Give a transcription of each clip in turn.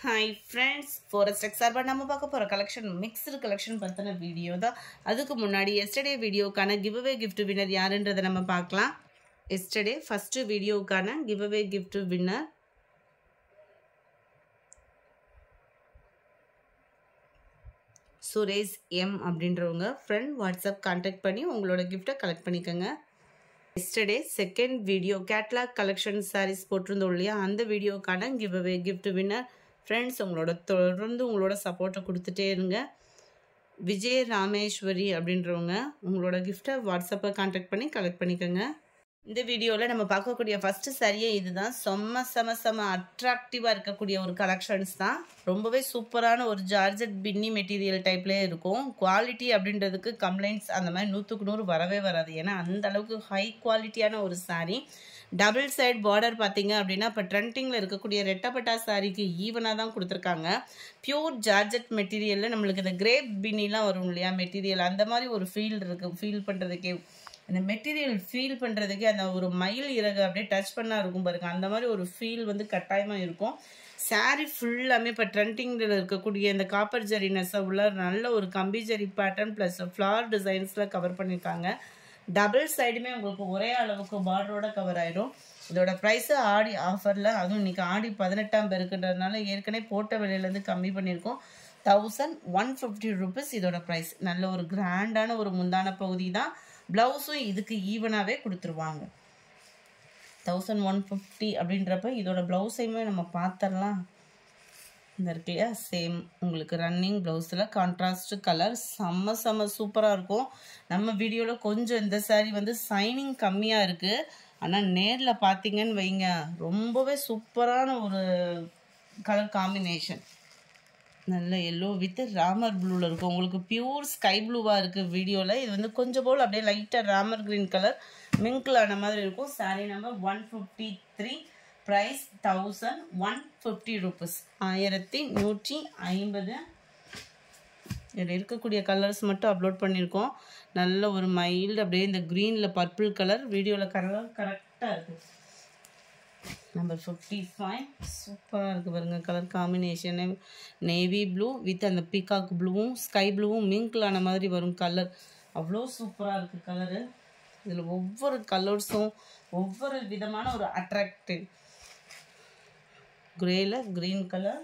Hi friends, Forest XR நம்ம பார்க்க போற கலெக்ஷன் மிக்ஸ்டு கலெக்ஷன் பத்தின வீடியோ தான். அதுக்கு முன்னாடி எஸ்டர்டே வீடியோக்கான giveaway gift winner யாருன்றதை நம்ம பார்க்கலாம். எஸ்டர்டே ஃபர்ஸ்ட் வீடியோக்கான giveaway gift winner Suresh M அப்படின்றவங்க ஃப்ரெண்ட் வாட்ஸ்அப் கான்டாக்ட் பண்ணி உங்களோட கிஃப்ட்டை கலெக்ட் பண்ணிக்கோங்க. Yesterday second video catalogue collection sarees போட்டிருந்தோம் இல்லையா, அந்த வீடியோக்கான giveaway gift winner ஃப்ரெண்ட்ஸ் உங்களோட தொடர்ந்து உங்களோட சப்போர்ட்டை கொடுத்துட்டே இருங்க. விஜய் ராமேஸ்வரி அப்படின்றவங்க உங்களோட கிஃப்ட்டை வாட்ஸ்அப்பை கான்டாக்ட் பண்ணி கலெக்ட் பண்ணிக்கோங்க. இந்த வீடியோவில் நம்ம பார்க்கக்கூடிய ஃபஸ்ட்டு சாரியே இதுதான். செம்ம அட்ராக்டிவாக இருக்கக்கூடிய ஒரு கலெக்ஷன்ஸ் தான். ரொம்பவே சூப்பரான ஒரு ஜார்ஜெட் பின்னி மெட்டீரியல் டைப்லேயே இருக்கும். குவாலிட்டி அப்படின்றதுக்கு கம்ப்ளைண்ட்ஸ் அந்த மாதிரி 100க்கு 100 வரவே வராது. ஏன்னா அந்த அளவுக்கு ஹை குவாலிட்டியான ஒரு சாரீ. டபுள் சைட் பார்டர் பார்த்தீங்க அப்படின்னா இப்போ ட்ரெண்டிங்கில் இருக்கக்கூடிய ரெட்டப்பட்டா சாரிக்கு ஈவனாக தான் கொடுத்துருக்காங்க. பியூர் ஜார்ஜெட் மெட்டீரியலில் நம்மளுக்கு இந்த கிரேப் பின்னிலாம் வரும் இல்லையா மெட்டீரியல், அந்த மாதிரி ஒரு ஃபீல் இருக்குது. ஃபீல் பண்ணுறதுக்கே அந்த மெட்டீரியல் ஃபீல் பண்ணுறதுக்கே அந்த ஒரு மயில் இறகு அப்படியே டச் பண்ணால் இருக்கும் பாருங்க, அந்த மாதிரி ஒரு ஃபீல் வந்து கட்டாயமாக இருக்கும். சாரீ ஃபுல்லாமே இப்போ ட்ரெண்டிங்கில் இருக்கக்கூடிய இந்த காப்பர் ஜரி நெசை உள்ள நல்ல ஒரு கம்பி ஜரி பேட்டர்ன் ப்ளஸ் ஃப்ளார் டிசைன்ஸில் கவர் பண்ணியிருக்காங்க. டபுள் சைடுமே உங்களுக்கு ஒரே அளவுக்கு பார்டரோட கவர் ஆயிடும். இதோட ப்ரைஸு ஆடி ஆஃபரில், அதுவும் இன்றைக்கி ஆடி 18ஆம் இருக்குன்றதுனால ஏற்கனவே போட்ட விலையிலேருந்து கம்மி பண்ணியிருக்கோம். 1150 rupees இதோட ப்ரைஸ். நல்ல ஒரு கிராண்டான ஒரு முந்தான பகுதி தான். ப்ளவுஸும் இதுக்கு ஈவனாகவே கொடுத்துருவாங்க. 1150 அப்படின்றப்ப இதோட ப்ளவுஸையுமே நம்ம பார்த்துடலாம். இந்த இருக்கு இல்லையா, சேம் உங்களுக்கு ரன்னிங் ப்ளவுஸில் கான்ட்ராஸ்ட் கலர் செம்ம சூப்பராக இருக்கும். நம்ம வீடியோவில் கொஞ்சம் இந்த சாரீ வந்து சைனிங் கம்மியாக இருக்குது, ஆனால் நேரில் பார்த்தீங்கன்னு வைங்க ரொம்பவே சூப்பரான ஒரு கலர் காம்பினேஷன். நல்ல எல்லோ வித் ராமர் ப்ளூவில் இருக்கும். உங்களுக்கு பியூர் ஸ்கை ப்ளூவாக இருக்குது வீடியோவில். இது வந்து கொஞ்சம் போல் அப்படியே லைட்டாக ராமர் க்ரீன் கலர் மிங்கிள் ஆன மாதிரி இருக்கும். Sari number 153, price 1150 rupees, 1150. இதில் இருக்கக்கூடிய கலர்ஸ் மட்டும் அப்லோட் பண்ணியிருக்கோம். நல்ல ஒரு மைல்டு அப்படியே இந்த க்ரீனில் பர்பிள் கலர் வீடியோவில் கலர் கரெக்டாக இருக்குது. நம்பர் 55 சூப்பராக இருக்குது பாருங்கள் colour combination. Navy blue with அந்த பீகாக் ப்ளூவும் ஸ்கை ப்ளூவும் மிங்கிளான மாதிரி வரும் கலர். அவ்வளோ சூப்பராக இருக்குது கலரு. இதில் ஒவ்வொரு கலர்ஸும் ஒவ்வொரு விதமான ஒரு அட்ராக்டிவ். கிரேல green colour,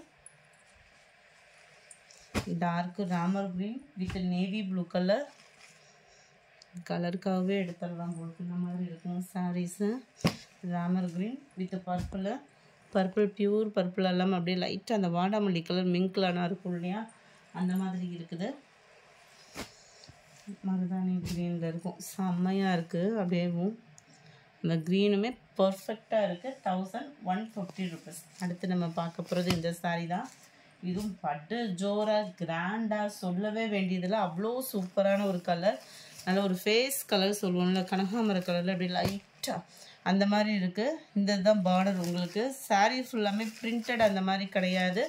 dark Ramar green with navy blue colour. கலருக்காகவே எடுத்துடலாம் போட்டு இந்த மாதிரி இருக்கும் sarees. Ramar green with purple pure purple எல்லாம் அப்படியே லைட்டாக அந்த வாடாமல்லி கலர் மிங்கிளானா இருக்கும் இல்லையா, அந்த மாதிரி இருக்குது. மருதாணி க்ரீனில் இருக்கும், செம்மையாக இருக்குது. அப்படியேவும் அந்த க்ரீனுமே பர்ஃபெக்டாக இருக்குது. 1150 rupees. அடுத்து நம்ம பார்க்க போகிறது இந்த சாரீ தான். இதுவும் பட்டு ஜோராக கிராண்டாக சொல்லவே வேண்டியதில்லை, அவ்வளோ சூப்பரான ஒரு கலர். நல்ல ஒரு ஃபேஸ் கலர் சொல்லுவோம்ல, கனகாமர கலரில் அப்படி லைட்டாக அந்த மாதிரி இருக்குது. இந்த இதுதான் பார்டர். உங்களுக்கு சாரீ ஃபுல்லாமே பிரிண்டட் அந்த மாதிரி கிடையாது,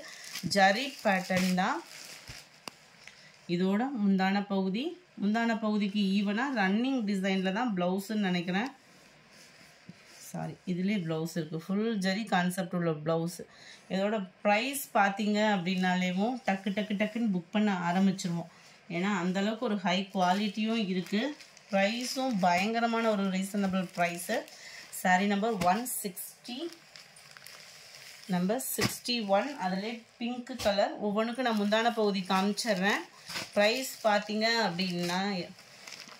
ஜரி பேட்டர்ன் தான். இதோட முந்தான பகுதிக்கு ஈவனாக ரன்னிங் டிசைனில் தான் ப்ளவுஸுன்னு நினைக்கிறேன். சாரி, இதுலேயே ப்ளவுஸ் இருக்குது, ஃபுல் ஜரி கான்செப்ட் உள்ள ப்ளவுஸு. இதோட ப்ரைஸ் பார்த்தீங்க அப்படின்னாலேவும் டக்குன்னு புக் பண்ண ஆரம்பிச்சிருவோம். ஏன்னா அந்தளவுக்கு ஒரு ஹை குவாலிட்டியும் இருக்குது, ப்ரைஸும் பயங்கரமான ஒரு reasonable price. Sari number 160, number 61. அதிலே பிங்க் கலர். ஒவ்வொன்றுக்கும் நான் முந்தான பகுதி காமிச்சிட்றேன். ப்ரைஸ் பார்த்தீங்க அப்படின்னா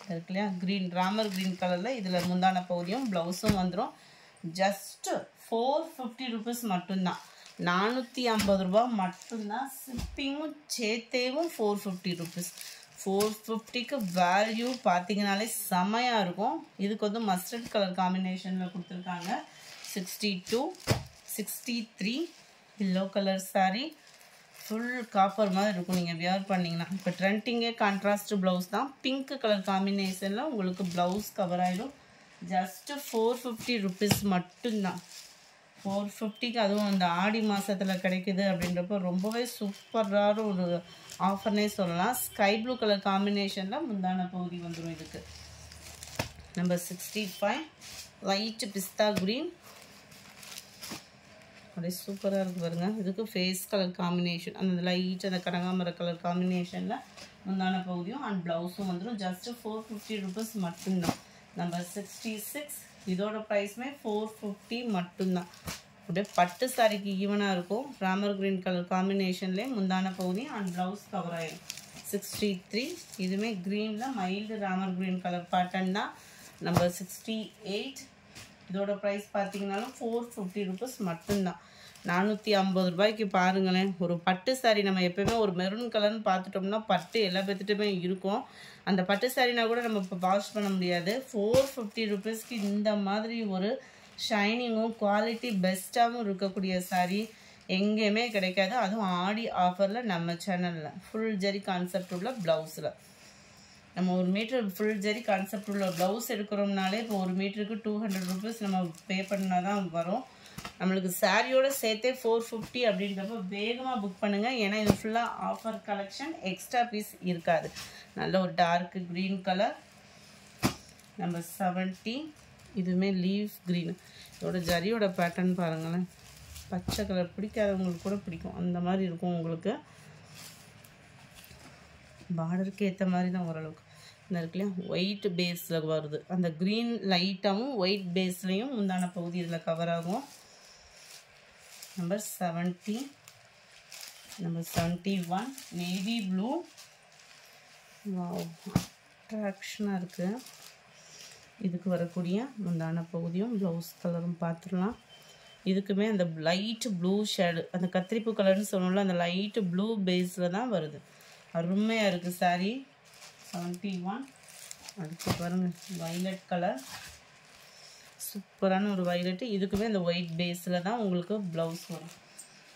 இருக்கு இல்லையா, க்ரீன் ராமர் க்ரீன் கலரில் இதில் முந்தான பகுதியும் ப்ளவுஸும் வந்துடும். ஜஸ்ட்டு 450 rupees மட்டும்தான், 450 ரூபா மட்டும்தான். ஷிப்பிங்கும் சேர்த்தேவும் 450 rupees. 450க்கு வேல்யூ பார்த்தீங்கனாலே செமையாக இருக்கும். இதுக்கு வந்து மஸ்டர்ட் கலர் காம்பினேஷனில் கொடுத்துருக்காங்க. 62, 63 yellow colour sari. Full copper மாதிரி இருக்கும் நீங்கள் வியர் பண்ணிங்கன்னா. இப்போ ட்ரெண்டிங்கே கான்ட்ராஸ்ட் ப்ளவுஸ் தான். பிங்க் கலர் காம்பினேஷனில் உங்களுக்கு ப்ளவுஸ் கவர் ஆகிடும். ஜஸ்ட்டு 450 rupees மட்டும்தான். 450க்கு அதுவும் அந்த ஆடி மாதத்தில் கிடைக்குது அப்படின்றப்போ ரொம்பவே சூப்பரான ஒரு ஆஃபர்னே சொல்லலாம். ஸ்கை ப்ளூ கலர் காம்பினேஷனில் முந்தான பகுதி வந்துடும் இதுக்கு. நம்பர் 65, லைட் பிஸ்தா க்ரீன் அப்படியே சூப்பராக இருக்குது பாருங்கள். இதுக்கு ஃபேஸ் கலர் காம்பினேஷன் அந்த லைட் அந்த கனகாமர கலர் காம்பினேஷனில் முந்தான பகுதியும் அண்ட் ப்ளவுஸும் வந்துடும். ஜஸ்ட்டு 450 rupees மட்டும்தான். நம்பர் 66. இதோட ப்ரைஸுமே 450 மட்டும்தான். அப்படியே பட்டு சாரிக்கு ஈவனாக இருக்கும். ராமர் க்ரீன் கலர் காம்பினேஷன்லேயே முந்தான பகுதி அண்ட் ப்ளவுஸ் கவர் ஆகிடும். 63. இதுவுமே க்ரீனில் mild Ramar green colour pattern தான். நம்பர் 68. இதோட ப்ரைஸ் பார்த்தீங்கன்னாலும் 450 rupees மட்டும்தான். 450 ரூபாய்க்கு பாருங்களேன். ஒரு பட்டு சாரி நம்ம எப்போயுமே ஒரு மெரூன் கலர்னு பார்த்துட்டோம்னா பட்டு எல்லா பேர்த்துட்டுமே இருக்கும். அந்த பட்டு சாரினா கூட நம்ம இப்போ வாஷ் பண்ண முடியாது. 450 rupeesக்கு இந்த மாதிரி ஒரு ஷைனிங்கும் குவாலிட்டி பெஸ்ட்டாகவும் இருக்கக்கூடிய சாரி எங்கேயுமே கிடைக்காது. அதுவும் ஆடி ஆஃபரில் நம்ம சேனலில் ஃபுல் ஜரி கான்செப்ட் உள்ள ப்ளவுஸில் நம்ம 1 மீட்டர் ஃபுல் ஜரி கான்செப்ட் உள்ள ப்ளவுஸ் எடுக்கிறோம்னாலே இப்போ 1 மீட்டருக்கு 200 rupees நம்ம பே பண்ணால் தான் வரும். நம்மளுக்கு சாரியோட சேர்த்தே 450 அப்படின்றப்ப வேகமாக புக் பண்ணுங்கள். ஏன்னா இது ஃபுல்லாக ஆஃபர் கலெக்ஷன், எக்ஸ்ட்ரா பீஸ் இருக்காது. நல்ல ஒரு டார்க் க்ரீன் கலர். நம்பர் 70. இதுவுமே லீஃப் க்ரீன். இதோட ஜரியோட பேட்டர்ன் பாருங்களேன். பச்சை கலர் பிடிக்காதவங்களுக்கு கூட பிடிக்கும். அந்த மாதிரி இருக்கும் உங்களுக்கு. பார்டருக்கு ஏற்ற மாதிரி தான் ஓரளவுக்கு இந்த இருக்கு இல்லையா, ஒயிட் பேஸில் வருது. அந்த க்ரீன் லைட்டாகவும் ஒயிட் பேஸ்லேயும் முந்தான பகுதி இதில் கவர் ஆகும். நம்பர் 70. நம்பர் 71. Navy blue. அட்ராக்ஷனாக இருக்குது. இதுக்கு வரக்கூடிய முந்தான பகுதியும் ப்ளவுஸ் கலரும் பார்த்துடலாம். இதுக்குமே அந்த லைட் ப்ளூ ஷேடு, அந்த கத்திரிப்பூ கலர்னு சொல்லணும்ல, அந்த லைட்டு ப்ளூ பேஸில் தான் வருது. அருமையாக இருக்குது சாரி. 71. அடுத்து பாருங்கள் வைலட் கலர். சூப்பரான ஒரு வைலட்டு. இதுக்குமே இந்த ஒயிட் பேஸில் தான் உங்களுக்கு ப்ளவுஸ் வரும்.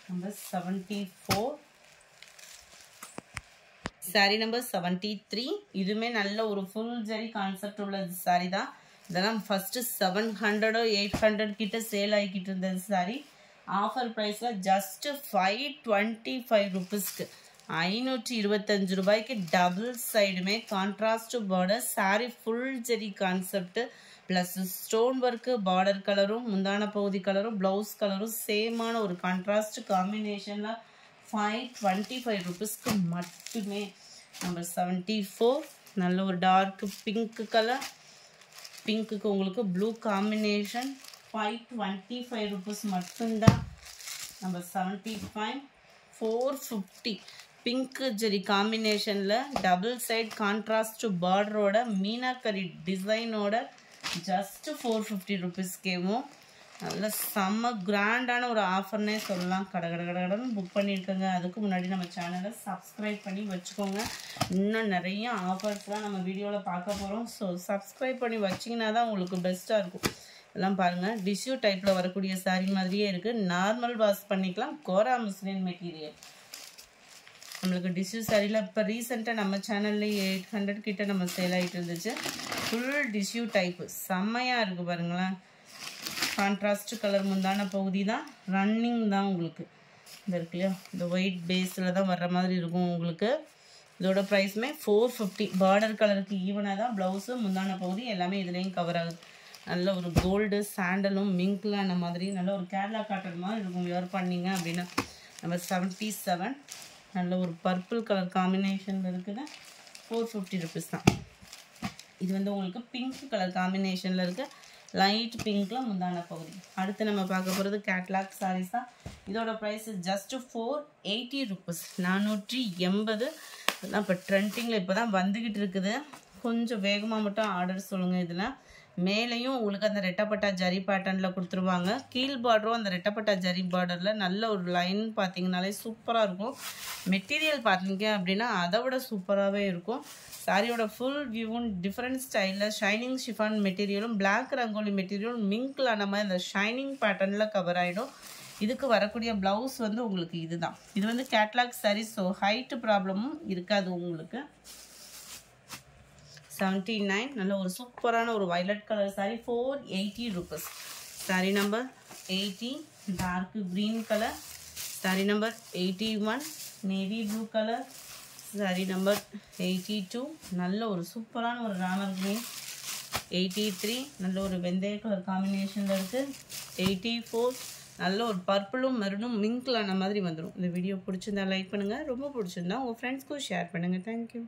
நம்பர் 74. Saree number 73. இதுவுமே நல்ல ஒரு ஃபுல் ஜரி கான்செப்ட் உள்ள சாரி தான். இதெல்லாம் ஃபஸ்ட்டு 700 800 கிட்ட சேல் ஆகிக்கிட்டு இருந்தது சாரி. ஆஃபர் ப்ரைஸில் ஜஸ்ட்டு 525 rupeesக்கு 525 ரூபாய்க்கு டபுள் சைடுமே contrast border saree full zari concept plus stone work border கலரும் முந்தான பகுதி கலரும் ப்ளவுஸ் கலரும் சேமான ஒரு கான்ட்ராஸ்ட் காம்பினேஷனில் 525 rupeesக்கு மட்டுமே. நம்பர் 74. நல்ல ஒரு டார்க் பிங்க் கலர். பிங்க்குக்கு உங்களுக்கு ப்ளூ காம்பினேஷன். 525 rupees மட்டும்தான். நம்பர் 75. 450. பிங்க் ஜெரி காம்பினேஷனில் டபுள் சைட் கான்ட்ராஸ்ட் பார்டரோட மீனாக்கரி டிசைனோட ஜஸ்ட்டு 450 rupeesக்கேவும் நல்ல செம்ம கிராண்டான ஒரு ஆஃபர்னே சொல்லலாம். கடன்னு புக் பண்ணியிருக்கோங்க. அதுக்கு முன்னாடி நம்ம சேனலை சப்ஸ்கிரைப் பண்ணி வச்சுக்கோங்க. இன்னும் நிறைய ஆஃபர்ஸ்லாம் நம்ம வீடியோவில் பார்க்க போகிறோம். ஸோ சப்ஸ்கிரைப் பண்ணி வச்சிங்கன்னா தான் உங்களுக்கு பெஸ்ட்டாக இருக்கும். எல்லாம் பாருங்கள் டிஷ்யூ டைப்பில் வரக்கூடிய சாரீ மாதிரியே இருக்குது. நார்மல் வாஷ் பண்ணிக்கலாம். கோரா முஸ்லிம் மெட்டீரியல். நம்மளுக்கு டிஷ்யூ சாரியில் இப்போ ரீசெண்டாக நம்ம சேனல்லே 800 கிட்ட நம்ம சேல் ஆகிட்டு இருந்துச்சு. ஃபுல் டிஷ்யூ டைப்பு செம்மையாக இருக்குது பாருங்களேன். கான்ட்ராஸ்ட் கலர் முந்தான பகுதி தான். ரன்னிங் தான் உங்களுக்கு இந்த இருக்கு இல்லையா, இந்த ஒயிட் பேஸில் தான் வர்ற மாதிரி இருக்கும் உங்களுக்கு. இதோட ப்ரைஸுமே 450. பார்டர் கலருக்கு ஈவனாக தான் ப்ளவுஸு முந்தான பகுதி எல்லாமே இதுலேயும் கவர் ஆகுது. நல்ல ஒரு கோல்டு சாண்டலும் மிங்க்லான மாதிரி நல்ல ஒரு கேரளா காட்டன் மாதிரி இருக்கும் வியர் பண்ணிங்க அப்படின்னா. நம்பர் 77. நல்ல ஒரு பர்பிள் கலர் காம்பினேஷனில் இருக்குது. 450 rupees தான். இது வந்து உங்களுக்கு பிங்க் கலர் காம்பினேஷனில் இருக்குது. லைட் பிங்க்கில் முந்தான பகுதி. அடுத்து நம்ம பார்க்க போகிறது கேட்லாக் சாரீஸ் தான். இதோட ப்ரைஸ் ஜஸ்ட்டு 480 rupees. 480. இதெல்லாம் இப்போ ட்ரெண்டிங்கில் இப்போ தான் வந்துக்கிட்டு இருக்குது. கொஞ்சம் வேகமாக மட்டும் ஆர்டர் சொல்லுங்கள். இதில் மேலேயும் உங்களுக்கு அந்த ரெட்டப்பட்டா ஜரி பேட்டர்னில் கொடுத்துருவாங்க. கீழ் பார்டரும் அந்த ரெட்டப்பட்டா ஜரி பார்டரில் நல்ல ஒரு லைன் பார்த்தீங்கனாலே சூப்பராக இருக்கும். மெட்டீரியல் பார்த்தீங்க அப்படின்னா அதை விட சூப்பராகவே இருக்கும். சாரியோட ஃபுல் வியூவும் டிஃப்ரெண்ட் ஸ்டைலில் ஷைனிங் ஷிஃபான் மெட்டீரியலும் பிளாக் ரங்கோலி மெட்டீரியலும் மிங்க்லான மாதிரி அந்த ஷைனிங் பேட்டர்னில் கவர் ஆகிடும். இதுக்கு வரக்கூடிய ப்ளவுஸ் வந்து உங்களுக்கு இதுதான். இது வந்து கேட்லாக் சாரீ. ஸோ ஹைட்டு ப்ராப்ளமும் இருக்காது உங்களுக்கு. 79. நல்ல ஒரு சூப்பரான ஒரு violet colour sari. 480 rupees. Sari number 80. Dark green colour. Sari number 81. Navy blue colour. Sari number 82. நல்ல ஒரு சூப்பரான ஒரு ராமர் க்ரீன். 83. நல்ல ஒரு வெந்தய கலர் காம்பினேஷனில் இருக்குது. 84. நல்ல ஒரு பர்பிளும் மெரூனும் மிங்கிளான மாதிரி வந்துடும். இந்த வீடியோ பிடிச்சிருந்தா லைக் பண்ணுங்கள், ரொம்ப பிடிச்சிருந்தா உங்கள் ஃப்ரெண்ட்ஸ்க்கும் ஷேர் பண்ணுங்கள். தேங்க்யூ.